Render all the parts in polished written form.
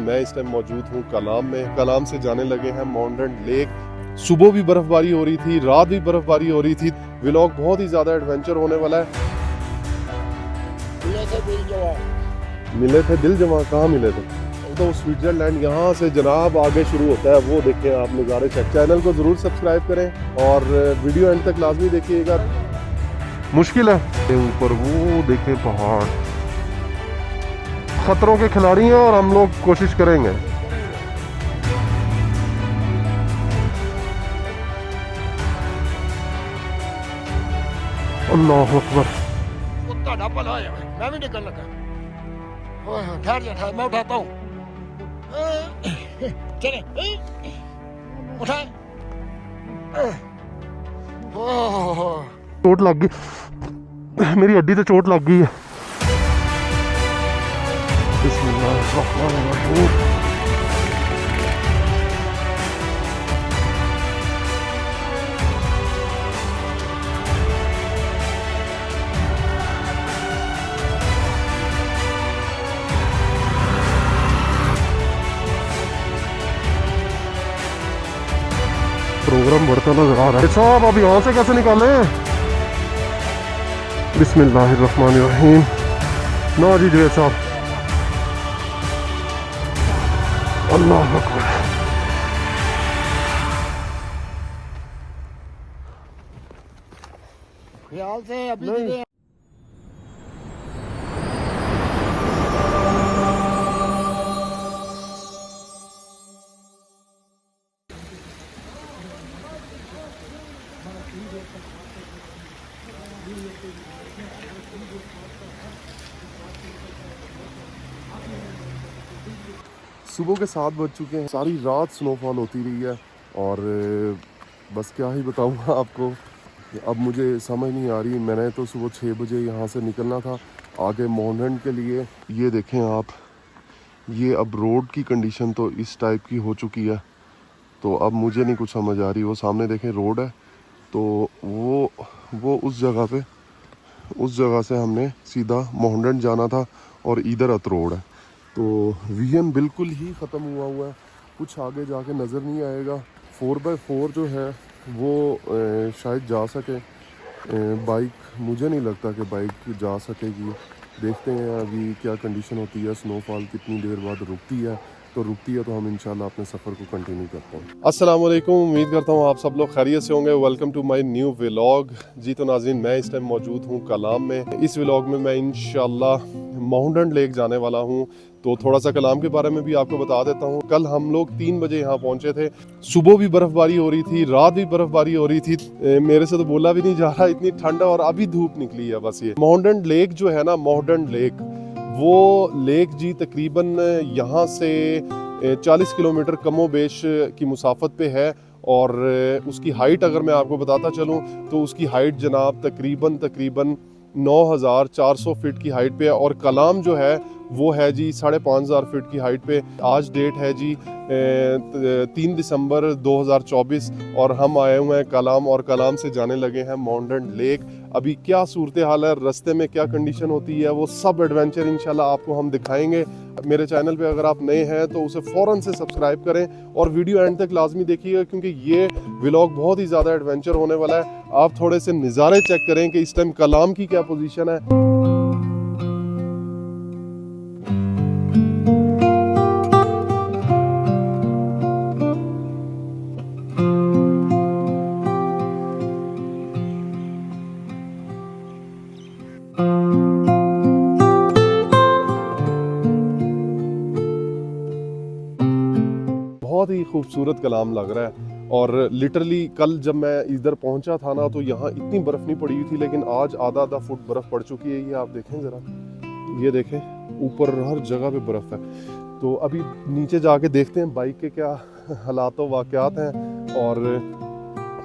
मैं इस टाइम मौजूद हूँ कलाम में। कलाम से जाने लगे हैं माउंटेन लेक। सुबह भी बर्फबारी हो रही थी, रात भी बर्फबारी हो रही थी। व्लॉग बहुत ही ज्यादा एडवेंचर होने वाला है। मिले थे दिल जवां, कहाँ मिले थे? तो स्विट्जरलैंड यहाँ से जनाब आगे शुरू होता है। वो देखें आप नज़ारे चेक। चैनल को जरूर सब्सक्राइब करें और वीडियो एंड तक लाजमी देखिएगा। मुश्किल है ऊपर वो देखें पहाड़, खतरों के खिलाड़ी हैं और हम लोग कोशिश करेंगे। अल्लाह अकबर। ਤੁਹਾਡਾ ਭਲਾ ਹੋਇਆ ਮੈਂ ਵੀ ਡਿੱਗਣ ਲੱਗਾ। ਓਏ ਠਹਿਰ ਜਾ मैं उठाता हूँ। चले उठा। चोट लग गई, मेरी हड्डी तो चोट लग गई है। बिस्मिल्लाह। प्रोग्राम बढ़ता नजर आ रहा है साहब। अब यहाँ से कैसे निकाले? बिस्मिल्लाहिर्रहमानिर्रहीम। ना जी जवेद साहब, अल्लाह अकबर। ख्याल से अभी सुबह के 7 बज चुके हैं। सारी रात स्नोफॉल होती रही है और बस क्या ही बताऊँ आपको। अब मुझे समझ नहीं आ रही। मैंने तो सुबह 6 बजे यहाँ से निकलना था आगे माउंटेन के लिए। ये देखें आप, ये अब रोड की कंडीशन तो इस टाइप की हो चुकी है। तो अब मुझे नहीं कुछ समझ आ रही। वो सामने देखें रोड है, तो वो उस जगह से हमने सीधा माउंटेन जाना था और इधर अत रोड है। तो विजन बिल्कुल ही ख़त्म हुआ है। कुछ आगे जाके नज़र नहीं आएगा। 4x4 जो है वो शायद जा सके। बाइक मुझे नहीं लगता कि बाइक जा सकेगी। देखते हैं अभी क्या कंडीशन होती है, स्नोफॉल कितनी देर बाद रुकती है। तो रुकती है तो हम इंशाल्लाह अपने सफ़र को कंटिन्यू करते हैं। अस्सलाम वालेकुम, उम्मीद करता हूँ आप सब लोग खैरियत से होंगे। Welcome to my new vlog. जी तो नाज़रीन, मैं इस टाइम मौजूद हूँ कलाम में। इस व्लॉग में मैं इंशाल्लाह माउंटेन लेक जाने वाला हूँ। तो थोड़ा सा कलाम के बारे में भी आपको बता देता हूँ। कल हम लोग 3 बजे यहाँ पहुँचे थे। सुबह भी बर्फबारी हो रही थी, रात भी बर्फबारी हो रही थी। मेरे से तो बोला भी नहीं जा रहा, इतनी ठंड है और अभी धूप निकली है। बस ये माउंटेन लेक जो है ना, माउंटेन लेक, वो लेक जी तकरीबन यहाँ से 40 किलोमीटर कमोबेश की मुसाफत पे है। और उसकी हाइट अगर मैं आपको बताता चलूँ तो उसकी हाइट जनाब तकरीबन 9400 फीट की हाइट पे है। और कलाम जो है वो है जी 5500 फीट की हाइट पे। आज डेट है जी 3 दिसंबर 2024 और हम आए हुए हैं कलाम और कलाम से जाने लगे हैं माउंटेन लेक। अभी क्या सूरत हाल है, रास्ते में क्या कंडीशन होती है, वो सब एडवेंचर इंशाल्लाह आपको हम दिखाएंगे। मेरे चैनल पे अगर आप नए हैं तो उसे फ़ौरन से सब्सक्राइब करें और वीडियो एंड तक लाजमी देखिएगा, क्योंकि ये व्लॉग बहुत ही ज़्यादा एडवेंचर होने वाला है। आप थोड़े से नज़ारे चेक करें कि इस टाइम कलाम की क्या पोजीशन है। बहुत ही खूबसूरत कलाम लग रहा है। और लिटरली कल जब मैं इधर पहुंचा था ना, तो यहाँ इतनी बर्फ़ नहीं पड़ी हुई थी, लेकिन आज आधा फुट बर्फ़ पड़ चुकी है। ये आप देखें ज़रा, ये देखें ऊपर हर जगह पे बर्फ़ है। तो अभी नीचे जाके देखते हैं बाइक के क्या हालात वाक़यात हैं और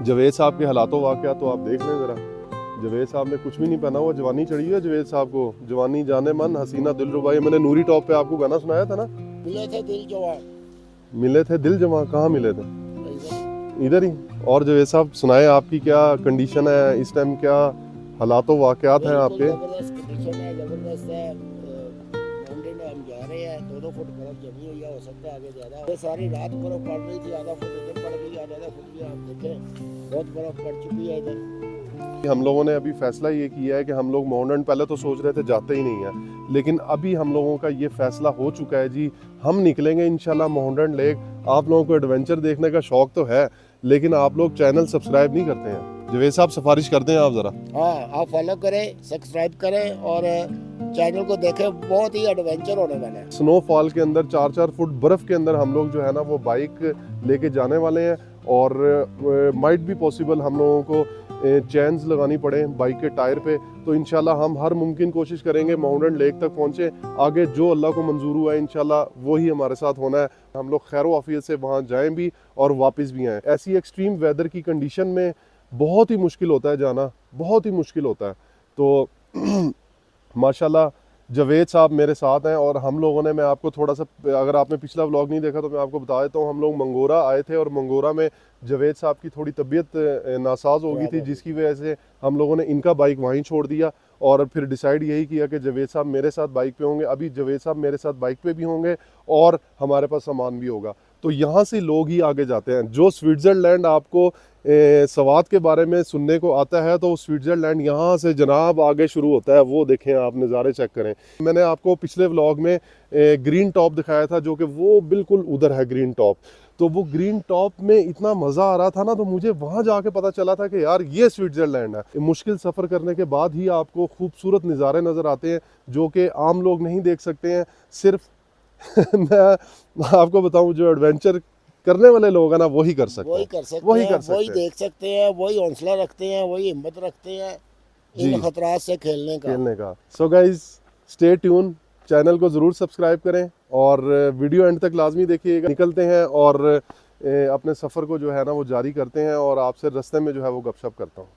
जवेद साहब के हालात वाक़यात। तो आप देख लें ज़रा, जवेद साहब ने कुछ भी नहीं पहना हुआ, जवानी चढ़ी है जवेद साहब को। जवानी जाने मन, हसीना दिल रुबाई। मैंने नूरी टॉप पे आपको गाना सुनाया था ना, मिले थे दिल जवां। मिले थे दिल जवां, कहाँ मिले थे? इधर ही। और जवेद साहब सुनाए, आपकी क्या कंडीशन है इस टाइम, क्या हालात वाक़यात हैं आपके? जबरदस्त कंडीशन है, जबरदस्त है। माउंटेन में हम जा रहे हैं तो 2 फुट बर्फ जमी हुई है, हो सकता है आगे ज़्यादा। ये सारी रात बर्फ पड़ रही थी, आधा फुट इधर पड़ गई, आधा फुट भी आप देखें बहुत बर्फ पड़ चुकी है इधर। हम लोगों ने अभी फैसला ये किया है कि हम लोग माउंटेन पहले तो सोच रहे थे जाते ही नहीं है, लेकिन अभी हम लोगों का ये फैसला हो चुका है जी, हम निकलेंगे इंशाल्लाह माउंटेन लेक। आप लोगों को एडवेंचर देखने का शौक तो है, लेकिन आप लोग चैनल सब्सक्राइब नहीं करते हैं। जवेद साहब सिफारिश करते हैं आप ज़रा। हाँ, आप फॉलो करें, सब्सक्राइब करें और चैनल को देखें, बहुत ही एडवेंचर होने वाला है। स्नोफॉल के अंदर 4-4 फुट बर्फ़ के अंदर हम लोग जो है ना वो बाइक लेके जाने वाले हैं, और माइट भी पॉसिबल हम लोगों को चैन्स लगानी पड़े बाइक के टायर पे। तो इंशाल्लाह हम हर मुमकिन कोशिश करेंगे माउंटेन लेक तक पहुँचे। आगे जो अल्लाह को मंजूर हुआ है इंशाल्लाह वही हमारे साथ होना है। हम लोग खैर आफियत से वहाँ जाएं भी और वापस भी आएँ। ऐसी एक्सट्रीम वेदर की कंडीशन में बहुत ही मुश्किल होता है जाना, बहुत ही मुश्किल होता है। तो माशाल्लाह जवेद साहब मेरे साथ हैं, और हम लोगों ने, मैं आपको थोड़ा सा, अगर आपने पिछला व्लॉग नहीं देखा तो मैं आपको बता देता हूँ, हम लोग मंगोरा आए थे और मंगोरा में जवेद साहब की थोड़ी तबीयत नासाज हो गई थी, जिसकी वजह से हम लोगों ने इनका बाइक वहीं छोड़ दिया और फिर डिसाइड यही किया कि जवेद साहब मेरे साथ बाइक पे होंगे। अभी जवेद साहब मेरे साथ बाइक पे भी होंगे और हमारे पास सामान भी होगा। तो यहाँ से लोग ही आगे जाते हैं। जो स्विट्ज़रलैंड आपको सवात के बारे में सुनने को आता है, तो स्विट्ज़रलैंड यहाँ से जनाब आगे शुरू होता है। वो देखें आप, नज़ारे चेक करें। मैंने आपको पिछले व्लॉग में ग्रीन टॉप दिखाया था, जो कि वो बिल्कुल उधर है ग्रीन टॉप। तो वो ग्रीन टॉप में इतना मज़ा आ रहा था ना, तो मुझे वहाँ जाके पता चला था कि यार ये स्विट्ज़रलैंड है। मुश्किल सफ़र करने के बाद ही आपको खूबसूरत नज़ारे नज़र आते हैं, जो कि आम लोग नहीं देख सकते हैं। सिर्फ मैं आपको बताऊं, जो एडवेंचर करने वाले लोग हैं ना वही कर सकते हैं, वही देख सकते हैं, वही हौसला रखते हैं, वही हिम्मत रखते हैं इन खतरात से खेलने का। So guys stay tune, channel को ज़रूर सब्सक्राइब करें और वीडियो एंड तक लाजमी देखिएगा। निकलते हैं और अपने सफ़र को जो है ना वो जारी करते हैं, और आपसे रास्ते में जो है वो गपशप करता हूँ।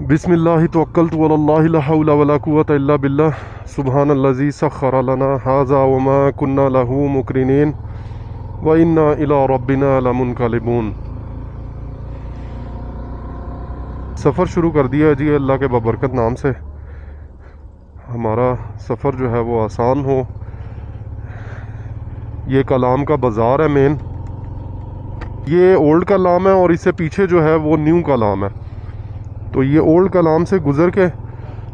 बिस्मिल्लाहि तवक्कलतु अलल्लाहि ला हौला वला कुव्वता इल्ला बिल्लाह सुब्हानल्लज़ी सख्खर लना हाज़ा वमा कुन्ना लहू मुक़रिनीन व इन्ना इला रब्बिना लमुनक़लिबून। सफ़र शुरू कर दिया जी अल्लाह के बबरकत नाम से। हमारा सफ़र जो है वो आसान हो। ये कलाम का बाज़ार है मेन, ये ओल्ड कलाम है और इससे पीछे जो है वो न्यू कलाम है। तो ये ओल्ड कलाम से गुज़र के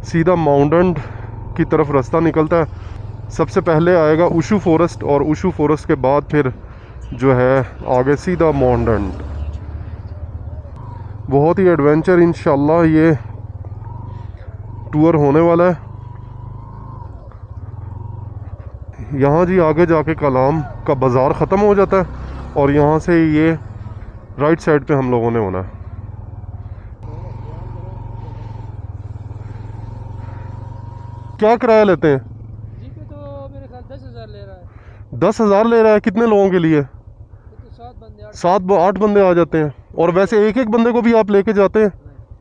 सीधा माउंटेन की तरफ रास्ता निकलता है। सबसे पहले आएगा उशू फॉरेस्ट, और उशू फॉरेस्ट के बाद फिर जो है आगे सीधा माउंटेन। बहुत ही एडवेंचर इंशाल्लाह ये टूर होने वाला है। यहाँ जी आगे जाके कलाम का बाज़ार ख़त्म हो जाता है, और यहाँ से ये राइट साइड पे हम लोगों ने होना है। क्या किराया लेते हैं? जीप पे तो मेरे ख्याल 10,000 ले रहा है। 10,000 ले रहा है? कितने लोगों के लिए? तो 7 बंदे 7-8 बंदे आ जाते हैं। और वैसे एक बंदे को भी आप लेके जाते हैं?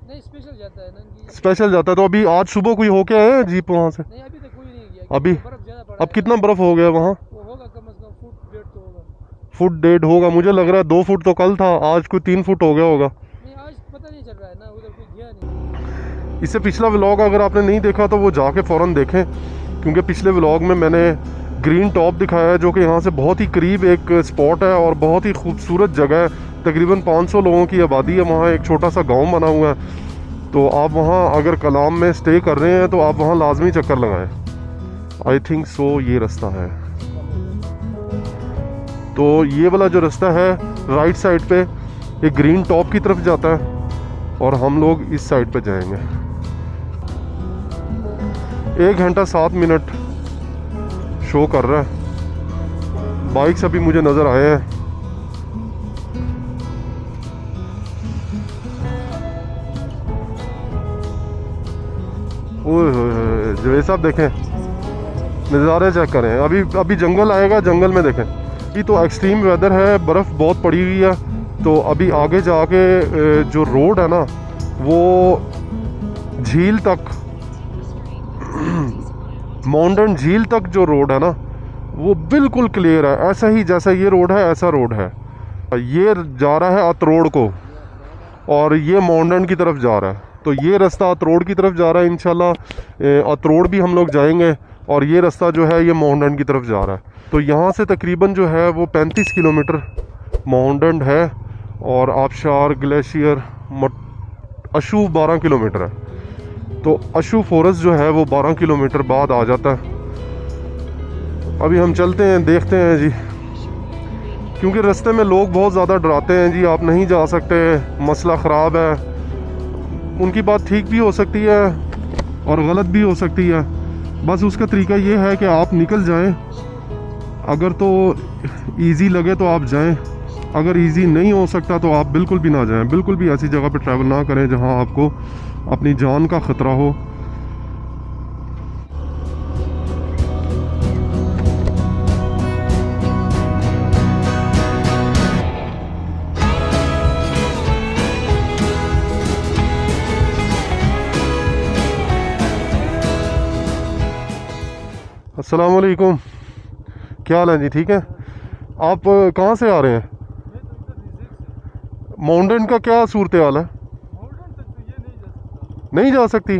नहीं, स्पेशल जाता है ना। स्पेशल जाता है। तो अभी आज सुबह कोई होके आए हैं जीप वहाँ से? नहीं, अभी तक कोई नहीं गया। अभी बर्फ ज़्यादा पड़ा अब कितना बर्फ़ हो गया वहाँ? वो होगा कम से कम फुट 1.5 तो होगा। फुट 1.5 होगा। मुझे लग रहा है 2 फुट तो कल था, आज कोई 3 फुट हो गया होगा। नहीं, आज पता नहीं चल रहा है ना, उधर कोई गया नहीं। इससे पिछला व्लॉग अगर आपने नहीं देखा तो वो जाके फ़ौरन देखें, क्योंकि पिछले व्लॉग में मैंने ग्रीन टॉप दिखाया है, जो कि यहाँ से बहुत ही करीब एक स्पॉट है और बहुत ही खूबसूरत जगह है। तकरीबन 500 लोगों की आबादी है वहाँ, एक छोटा सा गांव बना हुआ है। तो आप वहाँ अगर कलाम में स्टे कर रहे हैं तो आप वहाँ लाजमी चक्कर लगाएं। आई थिंक सो ये रास्ता है। तो ये वाला जो रास्ता है राइट साइड पे ये ग्रीन टॉप की तरफ जाता है, और हम लोग इस साइड पे जाएंगे। 1 घंटा 7 मिनट शो कर रहा है। बाइक्स अभी मुझे नज़र आए हैं। ओए जवेद साहब देखें, नज़ारे चेक करें। अभी जंगल आएगा, जंगल में देखें। अभी तो एक्सट्रीम वेदर है, बर्फ़ बहुत पड़ी हुई है। तो अभी आगे जाके जो रोड है ना वो झील तक, माउंटेन झील तक जो रोड है ना वो बिल्कुल क्लियर है। ऐसा ही जैसा ये रोड है ऐसा रोड है। ये जा रहा है अतरोड़ को, और ये माउंटेन की तरफ जा रहा है। तो ये रास्ता अतरोड़ की तरफ जा रहा है। इंशाल्लाह अतरोड़ भी हम लोग जाएंगे और ये रास्ता जो है ये माउंटेन की तरफ जा रहा है। तो यहाँ से तकरीबन जो है वो 35 किलोमीटर माउंटेन है और आबशार ग्लेशियर अशू 12 किलोमीटर है। तो अशू फॉरेस्ट जो है वो 12 किलोमीटर बाद आ जाता है। अभी हम चलते हैं, देखते हैं जी, क्योंकि रास्ते में लोग बहुत ज़्यादा डराते हैं जी, आप नहीं जा सकते, मसला ख़राब है। उनकी बात ठीक भी हो सकती है और गलत भी हो सकती है। बस उसका तरीका ये है कि आप निकल जाएं, अगर तो इजी लगे तो आप जाएं, अगर इजी नहीं हो सकता तो आप बिल्कुल भी ना जाएं। बिल्कुल भी ऐसी जगह पे ट्रैवल ना करें जहां आपको अपनी जान का ख़तरा हो। अस्सलाम वालेकुम, क्या हाल है जी? ठीक है। आप कहाँ से आ रहे हैं? माउंटेन का क्या सूरत हाल है? नहीं जा सकती?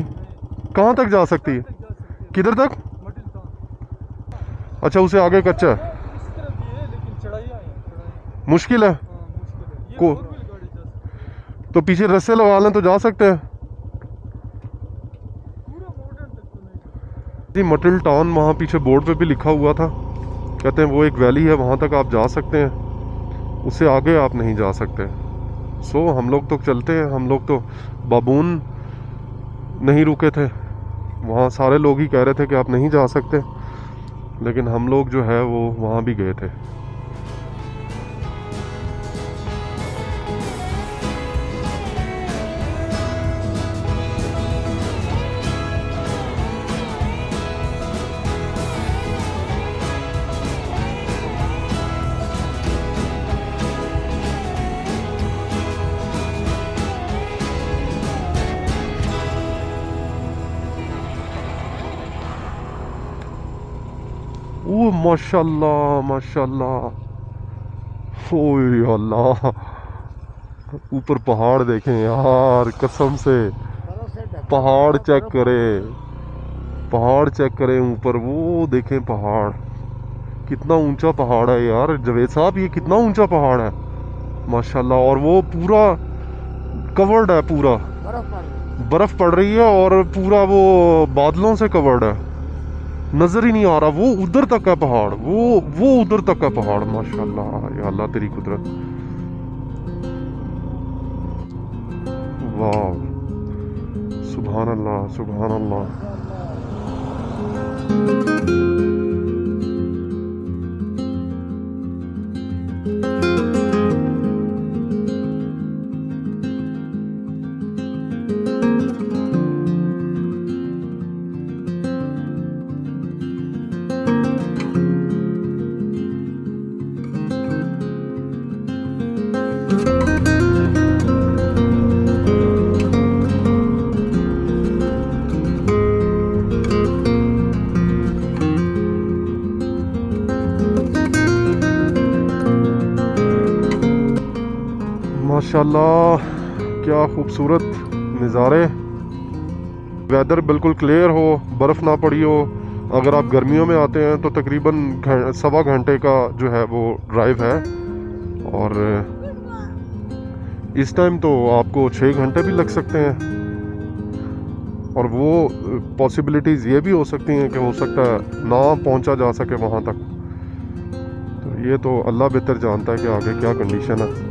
कहाँ तक जा सकती है? किधर तक? अच्छा, उसे आगे कच्चा है, मुश्किल है को। तो पीछे रस्से लगा लें तो जा सकते हैं जी। मटिल टाउन वहाँ पीछे बोर्ड पे भी लिखा हुआ था, कहते हैं वो एक वैली है, वहाँ तक आप जा सकते हैं, उससे आगे आप नहीं जा सकते। सो हम लोग तो चलते हैं। हम लोग तो बाबून नहीं रुके थे, वहाँ सारे लोग ही कह रहे थे कि आप नहीं जा सकते, लेकिन हम लोग जो है वो वहाँ भी गए थे। ओ माशाल्लाह माशाल्लाह, ओए अल्लाह, ऊपर पहाड़ देखें यार, कसम से पहाड़ चेक करें, पहाड़ चेक करें ऊपर, वो देखें पहाड़, कितना ऊंचा पहाड़ है यार। जवेद साहब ये कितना ऊंचा पहाड़ है माशाल्लाह। और वो पूरा कवर्ड है, पूरा बर्फ पड़ रही है और पूरा वो बादलों से कवर्ड है, नजर ही नहीं आ रहा। वो उधर तक है पहाड़, वो उधर तक है पहाड़। माशाल्लाह या अल्लाह तेरी कुदरत, वाह, सुभान अल्लाह सुभान अल्लाह। माशाल्लाह क्या खूबसूरत नज़ारे। वेदर बिल्कुल क्लियर हो, बर्फ़ ना पड़ी हो। अगर आप गर्मियों में आते हैं तो तकरीबन सवा घंटे का जो है वो ड्राइव है, और इस टाइम तो आपको 6 घंटे भी लग सकते हैं। और वो पॉसिबिलिटीज़ ये भी हो सकती हैं कि हो सकता है ना पहुंचा जा सके वहाँ तक। तो ये तो अल्लाह बेहतर जानता है कि आगे क्या कंडीशन है।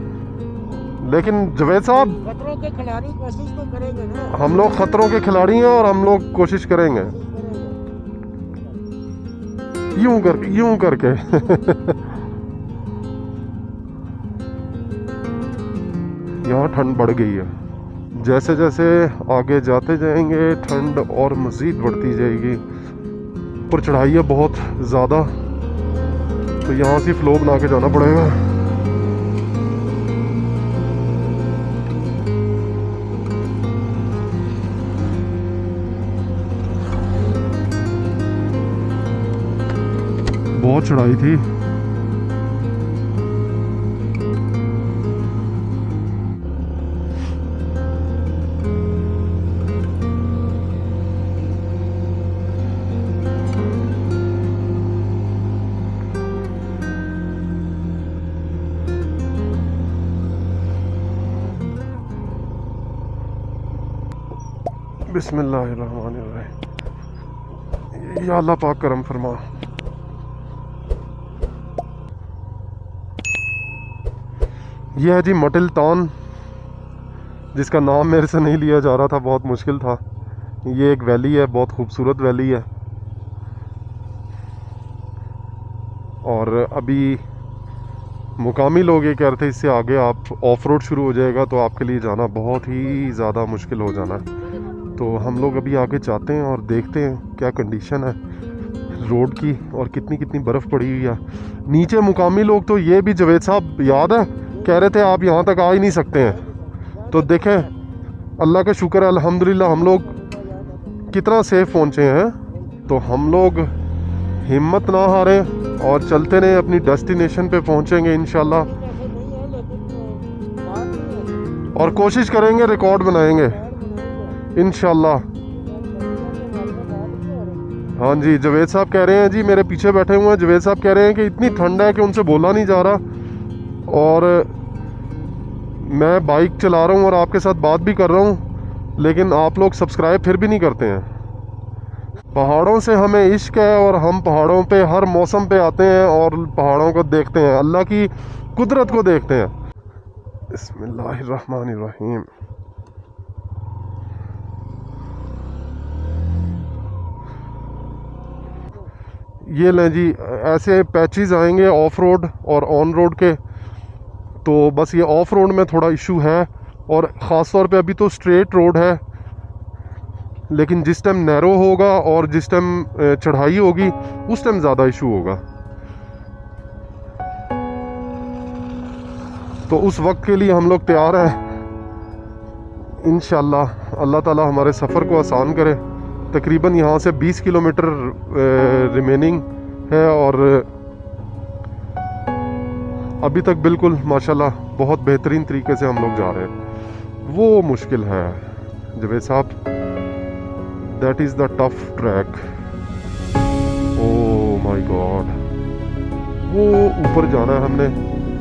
लेकिन जवेद साहब, खतरों के खिलाड़ी कोशिश तो करेंगे ना, हम लोग खतरों के खिलाड़ी हैं और हम लोग कोशिश करेंगे यूं करके यहाँ ठंड बढ़ गई है। जैसे जैसे आगे जाते जाएंगे ठंड और मज़ीद बढ़ती जाएगी। ऊपर चढ़ाई है बहुत ज़्यादा, तो यहाँ से फ्लो बना के जाना पड़ेगा। बहुत चढ़ाई थी। बिस्मिल्लाहिर्रहमानिर्रहीम। या अल्लाह पाक करम फरमा। यह है जी मटिलटान, जिसका नाम मेरे से नहीं लिया जा रहा था, बहुत मुश्किल था। ये एक वैली है, बहुत खूबसूरत वैली है। और अभी मुकामी लोग ये कह रहे थे इससे आगे आप ऑफ रोड शुरू हो जाएगा तो आपके लिए जाना बहुत ही ज़्यादा मुश्किल हो जाना है। तो हम लोग अभी आगे जाते हैं और देखते हैं क्या कंडीशन है रोड की और कितनी कितनी बर्फ़ पड़ी हुई है नीचे। मुकामी लोग तो ये भी, जवेद साहब याद है, कह रहे थे आप यहाँ तक आ ही नहीं सकते हैं। तो देखें, अल्लाह का शुक्र है अल्हम्दुलिल्लाह हम लोग कितना सेफ पहुँचे हैं। तो हम लोग हिम्मत ना हारें और चलते रहे, अपनी डेस्टिनेशन पे पहुँचेंगे इंशाल्लाह। और कोशिश करेंगे, रिकॉर्ड बनाएंगे इंशाल्लाह। हाँ जी, जवेद साहब कह रहे हैं जी, मेरे पीछे बैठे हुए हैं, जवेद साहब कह रहे हैं कि इतनी ठंड है कि उनसे बोला नहीं जा रहा। और मैं बाइक चला रहा हूँ और आपके साथ बात भी कर रहा हूँ, लेकिन आप लोग सब्सक्राइब फिर भी नहीं करते हैं। पहाड़ों से हमें इश्क है और हम पहाड़ों पे हर मौसम पे आते हैं और पहाड़ों को देखते हैं, अल्लाह की कुदरत को देखते हैं। बिस्मिल्लाहिर्रहमानिर्रहीम। ये लें जी, ऐसे पैचेस आएंगे ऑफ रोड और ऑन रोड के। तो बस ये ऑफ रोड में थोड़ा इशू है, और ख़ास तौर पे अभी तो स्ट्रेट रोड है, लेकिन जिस टाइम नैरो होगा और जिस टाइम चढ़ाई होगी उस टाइम ज़्यादा इशू होगा। तो उस वक्त के लिए हम लोग तैयार हैं इंशाल्लाह। अल्लाह ताला हमारे सफ़र को आसान करे। तकरीबन यहाँ से 20 किलोमीटर रिमेनिंग है और अभी तक बिल्कुल माशाल्लाह बहुत बेहतरीन तरीके से हम लोग जा रहे हैं। वो मुश्किल है जवेद साहब, that is the tough track. Oh my God, वो ऊपर जाना है हमने।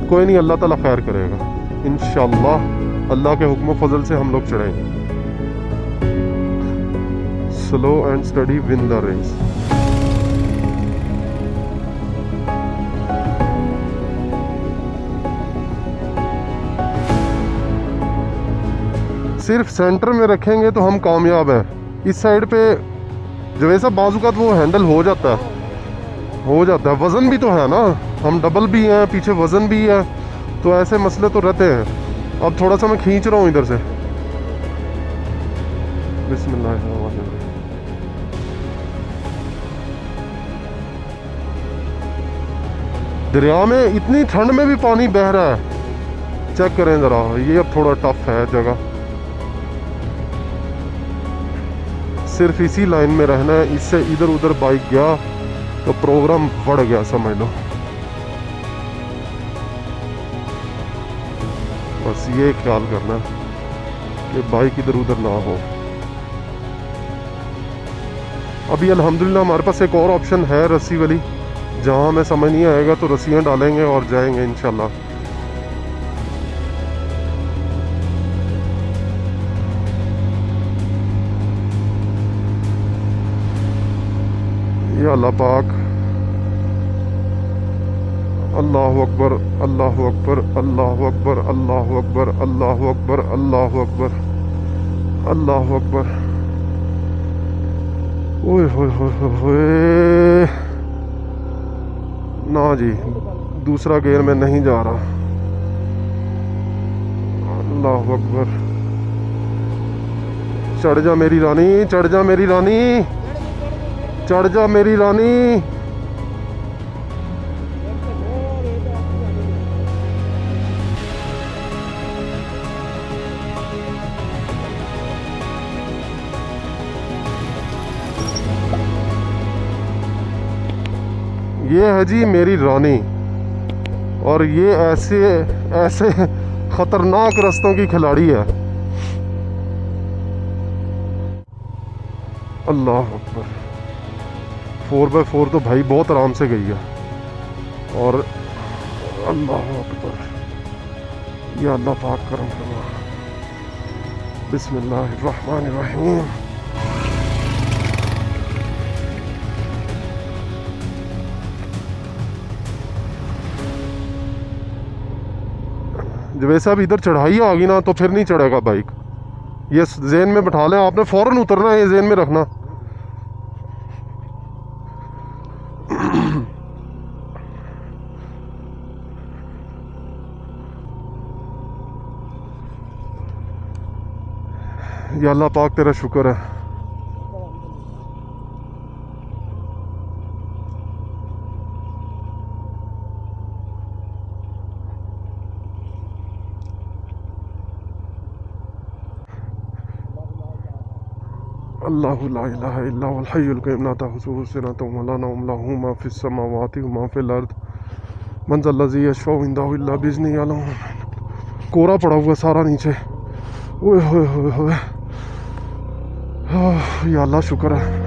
कोई नहीं, अल्लाह ताला खैर करेगा इंशाल्लाह। अल्लाह के हुक्म फजल से हम लोग चढ़ेंगे। Slow and steady win the race. सिर्फ सेंटर में रखेंगे तो हम कामयाब हैं। इस साइड पे जो वैसा बाजू का तो वो हैंडल हो जाता है। वज़न भी तो है ना, हम डबल भी हैं, पीछे वज़न भी है, तो ऐसे मसले तो रहते हैं। अब थोड़ा सा मैं खींच रहा हूँ इधर से। बिस्मिल्लाह। दरिया में इतनी ठंड में भी पानी बह रहा है, चेक करें ज़रा। ये अब थोड़ा टफ है जगह। सिर्फ इसी लाइन में रहना है, इससे इधर उधर बाइक गया तो प्रोग्राम बढ़ गया समझ लो। बस ये ख्याल करना कि बाइक इधर उधर ना हो। अभी अल्हम्दुलिल्लाह हमारे पास एक और ऑप्शन है, रस्सी वाली। जहाँ हमें समझ नहीं आएगा तो रस्सियाँ डालेंगे और जाएंगे इंशाल्लाह। या अल्लाह पाक, अल्लाहु अकबर, अल्लाहु अकबर, अल्लाहु अकबर, अल्लाहु अकबर, अल्लाहु अकबर, अल्लाहु अकबर, अल्लाहु अकबर। ओए होए होए होए, ना जी, दूसरा गियर में नहीं जा रहा। अल्लाहु अकबर। चढ़ जा मेरी रानी, चढ़ जा मेरी रानी, चढ़ जा मेरी रानी। ये है जी मेरी रानी, और ये ऐसे ऐसे खतरनाक रास्तों की खिलाड़ी है। अल्लाह अकबर। 4x4 तो भाई बहुत आराम से गई है। और अल्लाह अकबर, या अल्लाह पाक करम फरमा। बिस्मिल्लाहिर्रहमानिर्रहीम। जवेद साहब इधर चढ़ाई आ गई ना तो फिर नहीं चढ़ेगा बाइक, ये जेन में बैठा लें आपने, फ़ौरन उतरना है, ये जेन में रखना। या अल्लाह पाक तेरा शुक्र है। अल्लाहु ला इलाहा इल्ला हुवल हय्युल क़य्यूम ला ताख़ुज़ुहु सिनतुन व ला नौम लहू मा फ़िस समावाति व मा फ़िल अर्द मन ज़ल्लज़ी यशफ़अउ इंदहु इल्ला बिइज़्निही। कोहरा पड़ा हुआ सारा नीचे, ओए होए होए होए, या अल्लाह शुक्र है।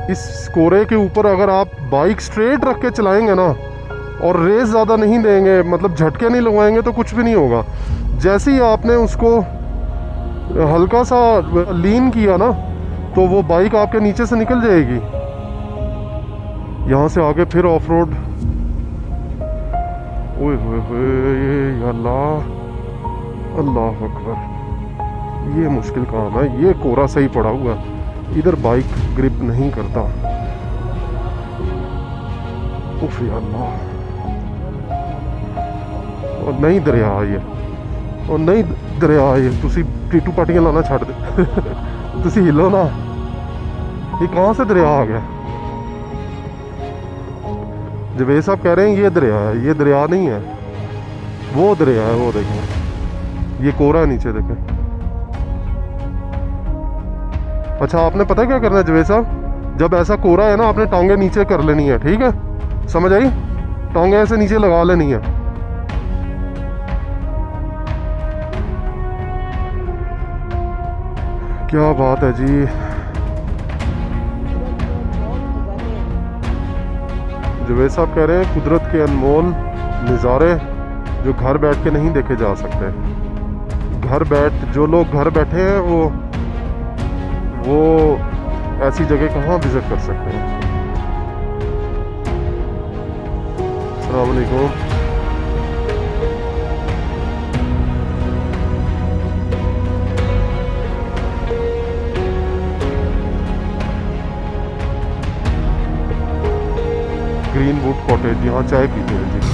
इस कोहरे के ऊपर अगर आप बाइक स्ट्रेट रख के चलाएंगे ना और रेस ज़्यादा नहीं देंगे, मतलब झटके नहीं लगवाएंगे, तो कुछ भी नहीं होगा। जैसे ही आपने उसको हल्का सा लीन किया ना तो वो बाइक आपके नीचे से निकल जाएगी। यहाँ से आगे फिर ऑफ रोड, ओए होए होए, या अल्लाह, अल्लाह अकबर, ये मुश्किल काम है। ये कोहरा सही पड़ा हुआ है, इधर बाइक ग्रिप नहीं करता। उफ या अल्लाह, और नहीं दरिया ये, और नहीं दरिया ये, तुसी टीटू पाटियां लाना छड़ दे। तुसी हिलो ना, ये कहाँ से दरिया आ गया? जवेद साहब कह रहे हैं ये दरिया है, ये दरिया नहीं है, वो दरिया है। वो देखें, ये कोहरा है नीचे, देखें। अच्छा, आपने पता क्या करना है जवेद साहब, जब ऐसा कोहरा है ना, आपने टांगे नीचे कर लेनी है, ठीक है? समझ आई? टांगे ऐसे नीचे लगा लेनी है। क्या बात है जी। जवेद साहब कह रहे हैं कुदरत के अनमोल नज़ारे जो घर बैठ के नहीं देखे जा सकते। जो लोग घर बैठे हैं वो ऐसी जगह कहाँ विजिट कर सकते हैं। अस्सलाम वालेकुम। ग्रीनवुड कॉटेज, यहाँ चाय पीते हैं जी।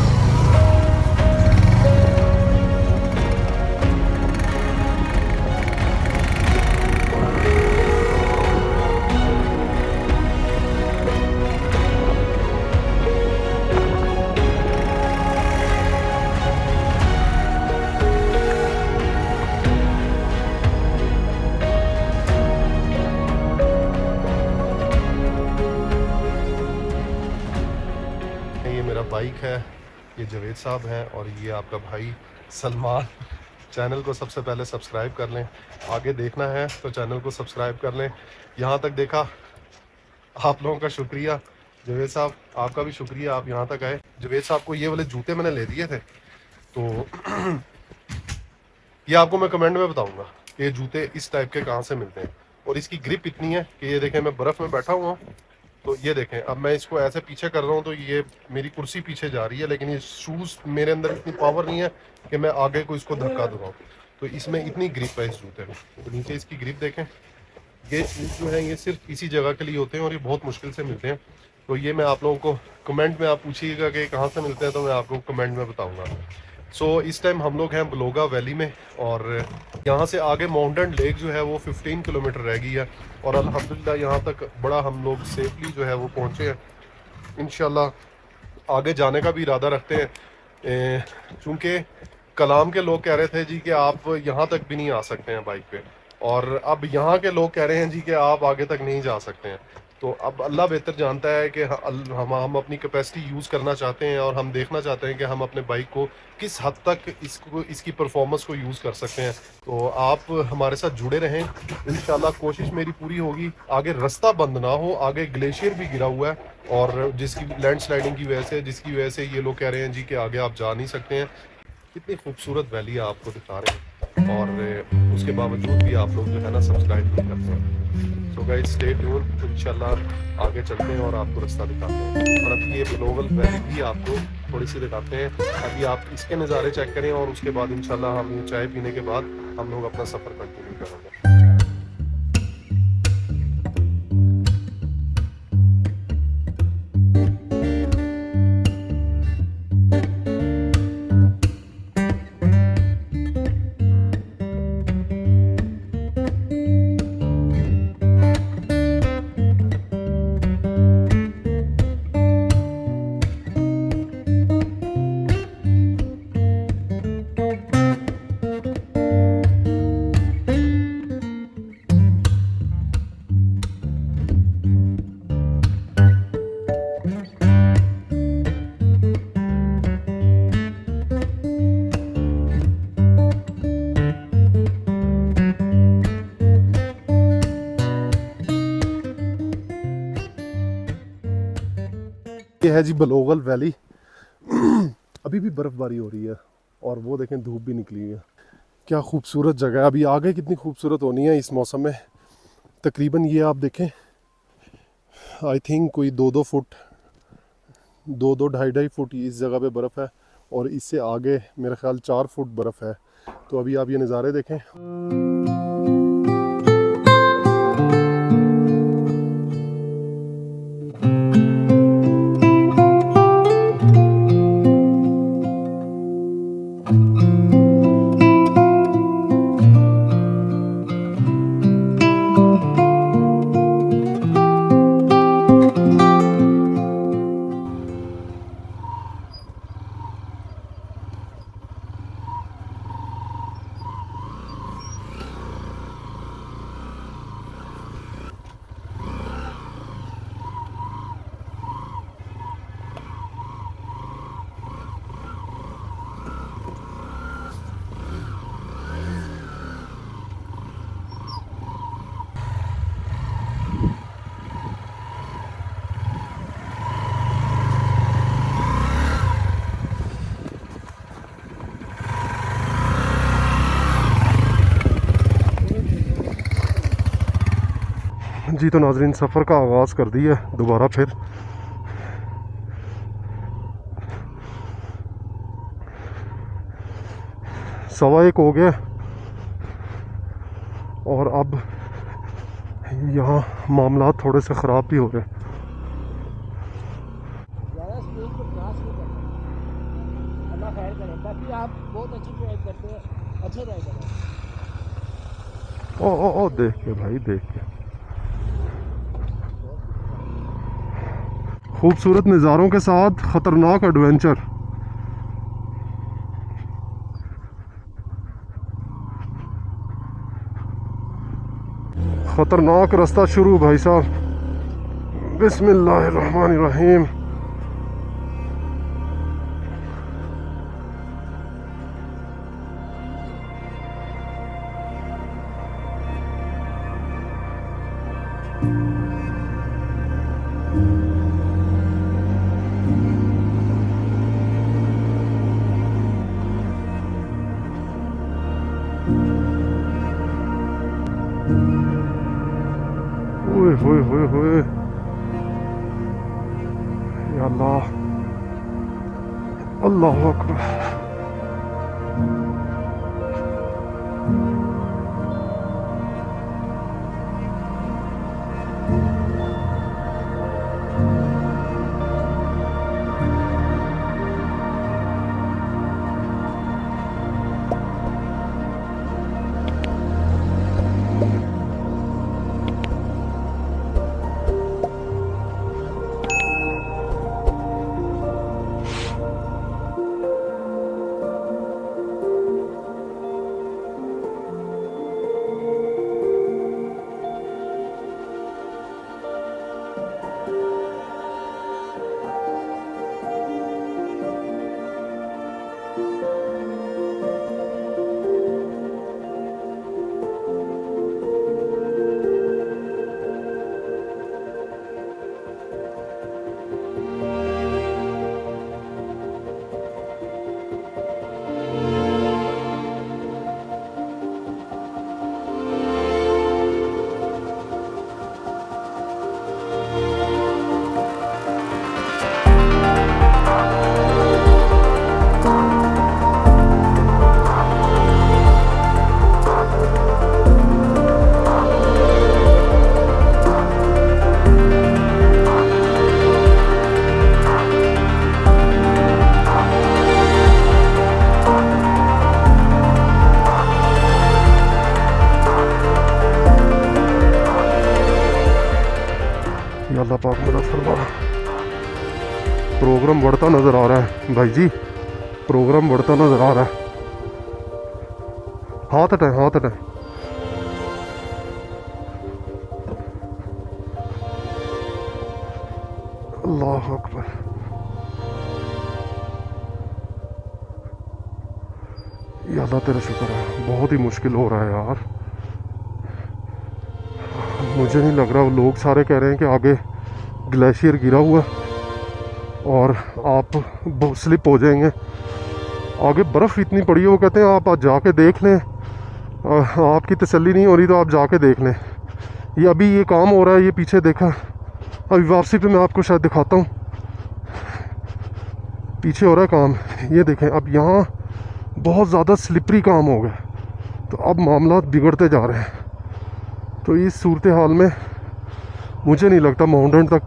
बाइक है, ये जवेद साहब हैं और ये आपका भाई सलमान। चैनल को सबसे पहले सब्सक्राइब कर लें, आगे देखना है तो चैनल को सब्सक्राइब कर लें। यहाँ तक देखा, आप लोगों का शुक्रिया। जवेद साहब आपका भी शुक्रिया, आप यहाँ तक आए। जवेद साहब को ये वाले जूते मैंने ले दिए थे, तो ये आपको मैं कमेंट में बताऊँगा कि ये जूते इस टाइप के कहाँ से मिलते हैं। और इसकी ग्रिप इतनी है कि ये देखें, मैं बर्फ़ में बैठा हुआ हूँ, तो ये देखें, अब मैं इसको ऐसे पीछे कर रहा हूँ तो ये मेरी कुर्सी पीछे जा रही है, लेकिन ये शूज़ मेरे अंदर इतनी पावर नहीं है कि मैं आगे को इसको धक्का दूँ। तो इसमें इतनी ग्रिप है इस जूते में। तो नीचे इसकी ग्रिप देखें, ये शूज़ जो है ये सिर्फ इसी जगह के लिए होते हैं और ये बहुत मुश्किल से मिलते हैं। तो ये मैं आप लोगों को कमेंट में, आप पूछिएगा कि कहाँ से मिलते हैं, तो मैं आपको कमेंट में बताऊँगा। सो इस टाइम हम लोग हैं बलोगा वैली में, और यहाँ से आगे माउंटेन लेक जो है वो 15 किलोमीटर रह गई है। और अल्हम्दुलिल्लाह यहाँ तक बड़ा हम लोग सेफली जो है वो पहुँचे हैं। इंशाल्लाह आगे जाने का भी इरादा रखते हैं, चूँकि कलाम के लोग कह रहे थे जी कि आप यहाँ तक भी नहीं आ सकते हैं बाइक पे, और अब यहाँ के लोग कह रहे हैं जी कि आप आगे तक नहीं जा सकते हैं। तो अब अल्लाह बेहतर जानता है कि हम अपनी कैपेसिटी यूज़ करना चाहते हैं और हम देखना चाहते हैं कि हम अपने बाइक को किस हद तक इसकी परफॉर्मेंस को यूज़ कर सकते हैं। तो आप हमारे साथ जुड़े रहें, इंशाल्लाह कोशिश मेरी पूरी होगी। आगे रास्ता बंद ना हो, आगे ग्लेशियर भी गिरा हुआ है और जिसकी लैंडस्लाइडिंग की वजह से, जिसकी वजह से ये लोग कह रहे हैं जी कि आगे आप जा नहीं सकते हैं। कितनी खूबसूरत वैली आपको दिखा रहे हैं, और उसके बावजूद भी आप लोग जो है ना सब्सक्राइब नहीं करते हैं। सो गाइस स्टे ट्यून्ड, इंशाल्लाह आगे चलते हैं और आपको रास्ता दिखाते हैं। और अभी ये ग्लोबल वैली भी आपको थोड़ी सी दिखाते हैं। अभी आप इसके नज़ारे चेक करें और उसके बाद इंशाल्लाह हम चाय पीने के बाद हम लोग अपना सफ़र कंटिन्यू करेंगे। ये है जी बलोगल वैली। अभी भी बर्फ़बारी हो रही है और वो देखें धूप भी निकली है। क्या खूबसूरत जगह है। अभी आगे कितनी खूबसूरत होनी है इस मौसम में। तकरीबन ये आप देखें, आई थिंक कोई 2-2 फुट, 2-2 2.5 फुट इस जगह पे बर्फ़ है और इससे आगे मेरा ख्याल 4 फुट बर्फ़ है। तो अभी आप ये नज़ारे देखें। जी तो नाजरीन सफ़र का आगाज़ कर दिया दोबारा फिर। सवा एक हो गया और अब यहाँ मामला थोड़े से ख़राब भी हो रहे हैं। ज़्यादा स्पीड पर क्रॉस नहीं करना। अल्लाह खैर करे। बाकी आप बहुत अच्छी ड्राइव करते हैं, अच्छे ड्राइवर हैं। ओ देख के भाई, देख के खूबसूरत नज़ारों के साथ ख़तरनाक एडवेंचर। ख़तरनाक रास्ता शुरू भाई साहब। बिस्मिल्लाहिर्रहमानिर्रहीम। ओए या अल्लाह, अल्लाहु अकबर। प्रोग्राम बढ़ता नज़र आ रहा है भाई जी, प्रोग्राम बढ़ता नज़र आ रहा है। हाथ हटाएं, हाथ हटाएं। अल्लाह अकबर। या अल्लाह तेरा शुक्र है, बहुत ही मुश्किल हो रहा है यार। मुझे नहीं लग रहा, वो लोग सारे कह रहे हैं कि आगे ग्लेशियर गिरा हुआ और आप स्लिप हो जाएंगे। आगे बर्फ़ इतनी पड़ी है, वो कहते हैं आप जाके देख लें, आपकी तसल्ली नहीं हो रही तो आप जाके देख लें। ये अभी ये काम हो रहा है, ये पीछे देखा, अभी वापसी पे मैं आपको शायद दिखाता हूँ, पीछे हो रहा है काम। ये देखें, अब यहाँ बहुत ज़्यादा स्लिपरी काम हो गया, तो अब मामला बिगड़ते जा रहे हैं। तो इस सूरत हाल में मुझे नहीं लगता माउंटेन तक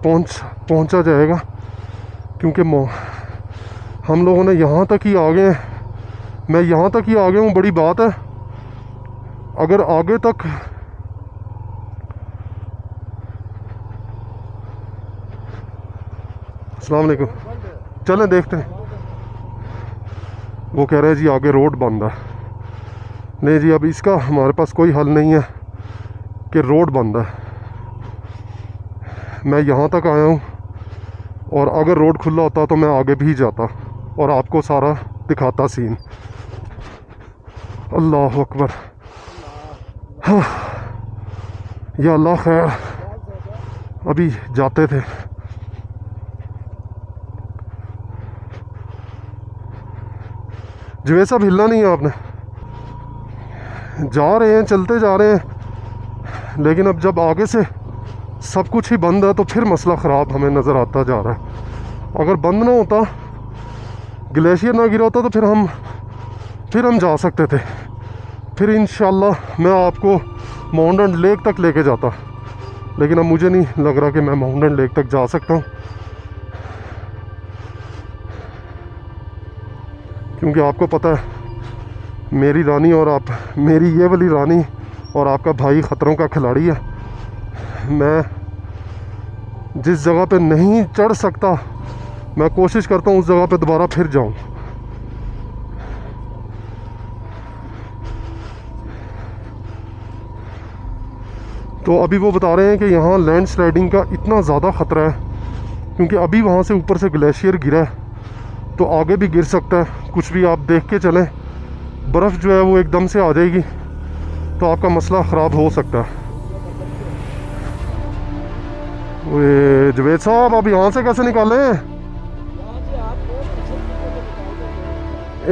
पहुँचा जाएगा, क्योंकि हम लोगों ने यहाँ तक ही आ गए हैं। मैं यहाँ तक ही आ गया हूँ, बड़ी बात है। अगर आगे तक अस्सलाम वालेकुम, चलें देखते हैं। वो कह रहे हैं जी आगे रोड बंद है। नहीं जी, अब इसका हमारे पास कोई हल नहीं है कि रोड बंद है। मैं यहाँ तक आया हूँ और अगर रोड खुला होता तो मैं आगे भी जाता और आपको सारा दिखाता सीन। अल्लाह अकबर। हाँ, या अल्लाह खैर, अभी जाते थे। जवेद साहब हिलना नहीं है आपने, जा रहे हैं, चलते जा रहे हैं, लेकिन अब जब आगे से सब कुछ ही बंद है तो फिर मसला ख़राब हमें नज़र आता जा रहा है। अगर बंद ना होता, ग्लेशियर ना गिरा होता तो फिर हम जा सकते थे। फिर इंशाल्लाह मैं आपको माउंटेन लेक तक लेके जाता, लेकिन अब मुझे नहीं लग रहा कि मैं माउंटेन लेक तक जा सकता हूँ, क्योंकि आपको पता है मेरी रानी और आप, मेरी ये वाली रानी और आपका भाई ख़तरों का खिलाड़ी है। मैं जिस जगह पे नहीं चढ़ सकता, मैं कोशिश करता हूँ उस जगह पे दोबारा फिर जाऊँ। तो अभी वो बता रहे हैं कि यहाँ लैंड स्लाइडिंग का इतना ज़्यादा ख़तरा है, क्योंकि अभी वहाँ से ऊपर से ग्लेशियर गिरा है, तो आगे भी गिर सकता है। कुछ भी आप देख के चलें, बर्फ़ जो है वो एकदम से आ जाएगी तो आपका मसला ख़राब हो सकता है। वे जवेद साहब, अब यहाँ से कैसे निकालें?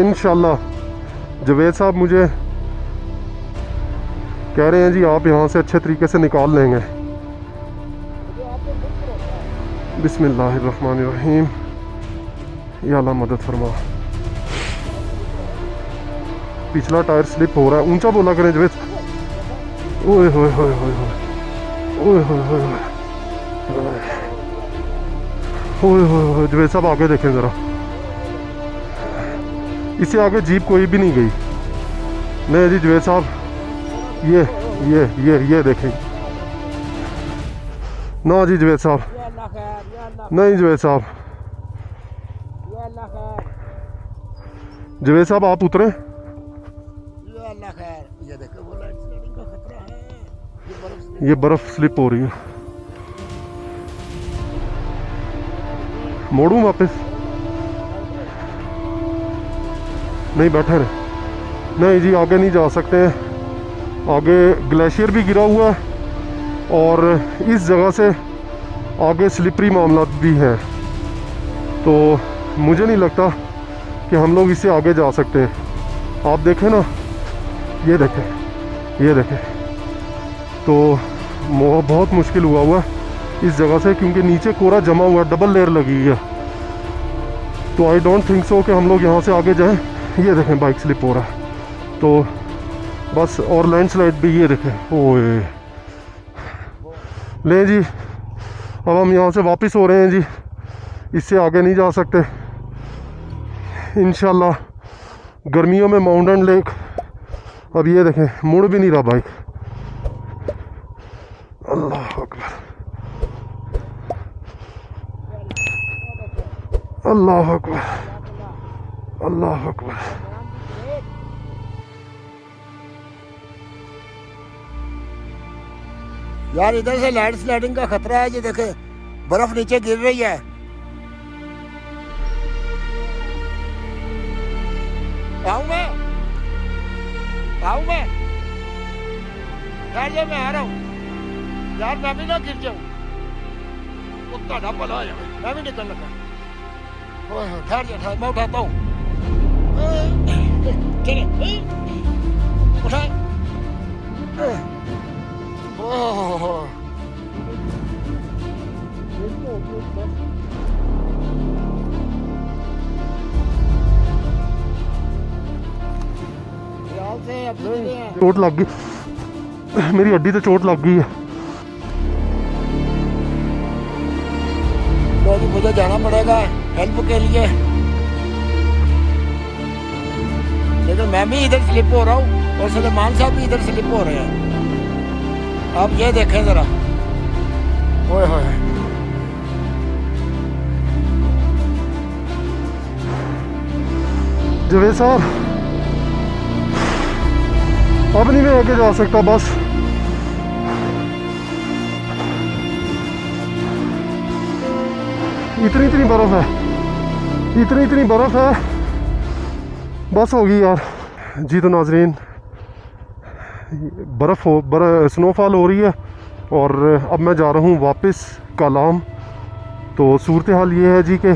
इंशाल्लाह जवेद साहब मुझे कह रहे हैं जी आप यहाँ से अच्छे तरीके से निकाल लेंगे। बिस्मिल्लाहिर्रहमानिर्रहीम, या अल्लाह मदद फरमा। पिछला टायर स्लिप हो रहा है, ऊंचा बोला करें जवेद। ओए होए होए होए होए ओए होए होए ओए होए होए। जवेद साहब आगे देखें ज़रा, इससे आगे जीप कोई भी नहीं गई। नहीं जी जवेद साहब, ये देखें ना जी जवेद साहब, नहीं जवेद साहब, जवेद साहब आप उतरें। ये बर्फ स्लिप हो रही है, मोड़ूं वापस? नहीं, बैठे रहे। नहीं जी आगे नहीं जा सकते हैं, आगे ग्लेशियर भी गिरा हुआ है और इस जगह से आगे स्लिपरी मामला भी है, तो मुझे नहीं लगता कि हम लोग इससे आगे जा सकते हैं। आप देखें ना, ये देखें, तो बहुत मुश्किल हुआ इस जगह से, क्योंकि नीचे कोरा जमा हुआ, डबल लेयर लगी है। तो आई डोंट थिंक सो कि हम लोग यहाँ से आगे जाएं। ये देखें बाइक स्लिप हो रहा है, तो बस, और लैंडस्लाइड भी ये देखें। ओए ले जी, अब हम यहाँ से वापस हो रहे हैं जी, इससे आगे नहीं जा सकते। इंशाल्लाह गर्मियों में माउंटेन लेक। अब ये देखें, मुड़ भी नहीं रहा बाइक। अल्लाह अकबर। अल्लाह अकबर, अल्लाह अकबर। यार इधर से लैंड स्लाइडिंग का खतरा है, ये देखे बर्फ नीचे गिर रही है। आऊं मैं यार, ये मैं आ रहा हूँ यार, मैं भी ना गिर जाऊं, कुत्ता ना भला है, मैं भी निकल लगा। ठहर जा, मैं उठाता हूँ। चले उठा। चोट लग गई, मेरी हड्डी तो चोट लग गई है। तो अभी मुझे जाना पड़ेगा हेल्प के लिए, लेकिन मैं भी इधर स्लिप हो रहा हूँ और सलेमान साहब भी इधर स्लिप हो रहे हैं। आप ये देखें जरा, ओए होए, जवेद साहब अब नहीं मैं आगे जा सकता, बस इतनी बर्फ है, इतनी बर्फ है, बस होगी यार। जी तो नाजरीन, स्नोफॉल हो रही है और अब मैं जा रहा हूँ वापस कालाम। तो सूरत हाल ये है जी कि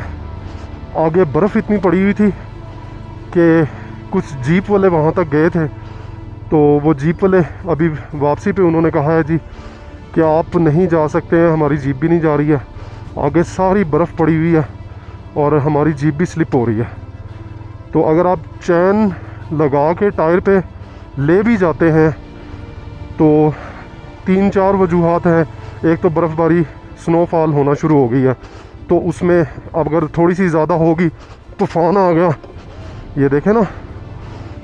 आगे बर्फ़ इतनी पड़ी हुई थी कि कुछ जीप वाले वहाँ तक गए थे, तो वो जीप वाले अभी वापसी पे उन्होंने कहा है जी कि आप नहीं जा सकते हैं, हमारी जीप भी नहीं जा रही है, आगे सारी बर्फ़ पड़ी हुई है और हमारी जीप भी स्लिप हो रही है। तो अगर आप चैन लगा के टायर पे ले भी जाते हैं तो 3-4 वजूहात हैं। एक तो बर्फ़बारी स्नोफॉल होना शुरू हो गई है, तो उसमें अगर थोड़ी सी ज़्यादा होगी, तूफ़ान आ गया, ये देखें ना,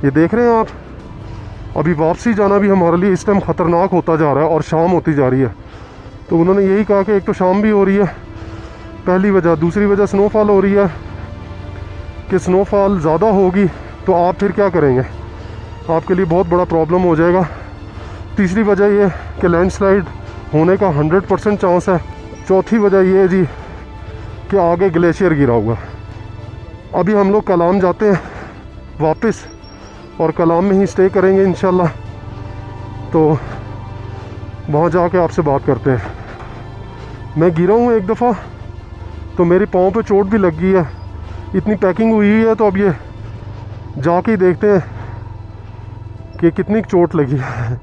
ये देख रहे हैं आप, अभी वापसी जाना भी हमारे लिए इस टाइम ख़तरनाक होता जा रहा है और शाम होती जा रही है। तो उन्होंने यही कहा कि एक तो शाम भी हो रही है, पहली वजह, दूसरी वजह स्नोफॉल हो रही है कि स्नोफॉल ज़्यादा होगी तो आप फिर क्या करेंगे, आपके लिए बहुत बड़ा प्रॉब्लम हो जाएगा। तीसरी वजह ये कि लैंडस्लाइड होने का 100% चांस है। चौथी वजह ये है जी कि आगे ग्लेशियर गिरा हुआ। अभी हम लोग कलाम जाते हैं वापस और कलाम में ही स्टे करेंगे इंशाल्लाह। तो वहाँ जाके आपसे बात करते हैं। मैं गिरा हूँ एक दफ़ा, तो मेरे पाँव पे चोट भी लग गई है, इतनी पैकिंग हुई है, तो अब ये जाके ही देखते हैं कि कितनी चोट लगी है।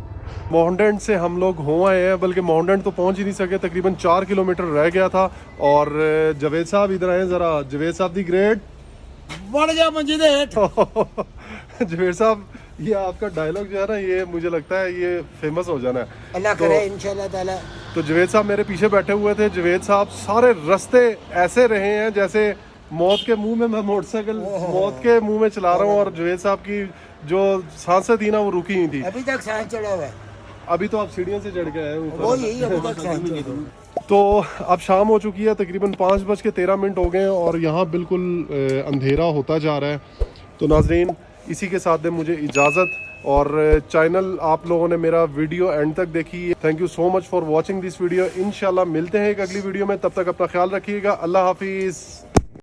माउंटेन से हम लोग हो आए हैं, बल्कि माउंटेन तो पहुंच ही नहीं सके, तकरीबन 4 किलोमीटर रह गया था। और जवेद साहब इधर आए ज़रा, जवेद साहब दी ग्रेट बढ़ जा मंजिल हेठ। जवेद साहब, ये आपका डायलॉग जो है ना, ये मुझे लगता है ये फेमस हो जाना है, अल्लाह करे इंशाल्लाह ताला। तो जवेद साहब मेरे पीछे बैठे हुए थे। जवेद साहब सारे रास्ते ऐसे रहे हैं जैसे मौत के मुंह में, मैं मोटरसाइकिल मौत के मुंह में चला रहा हूँ और जवेद साहब की जो सांसें थी ना वो रुकी हुई थी। अभी तक सांस चढ़ा हुआ है। अभी तो आप सीढ़ियों से चढ़ के आए ऊपर। वो यही अभी तक सांस चढ़ा हुआ है। तो अब शाम हो चुकी है, तकरीबन 5:13 हो गए और यहाँ बिल्कुल अंधेरा होता जा रहा है। तो नाजरीन, इसी के साथ दे मुझे इजाज़त, और चैनल आप लोगों ने मेरा वीडियो एंड तक देखी, thank you so much for watching this video. इंशाल्लाह मिलते हैं एक अगली वीडियो में, तब तक अपना ख्याल रखिएगा। अल्लाह हाफिज़।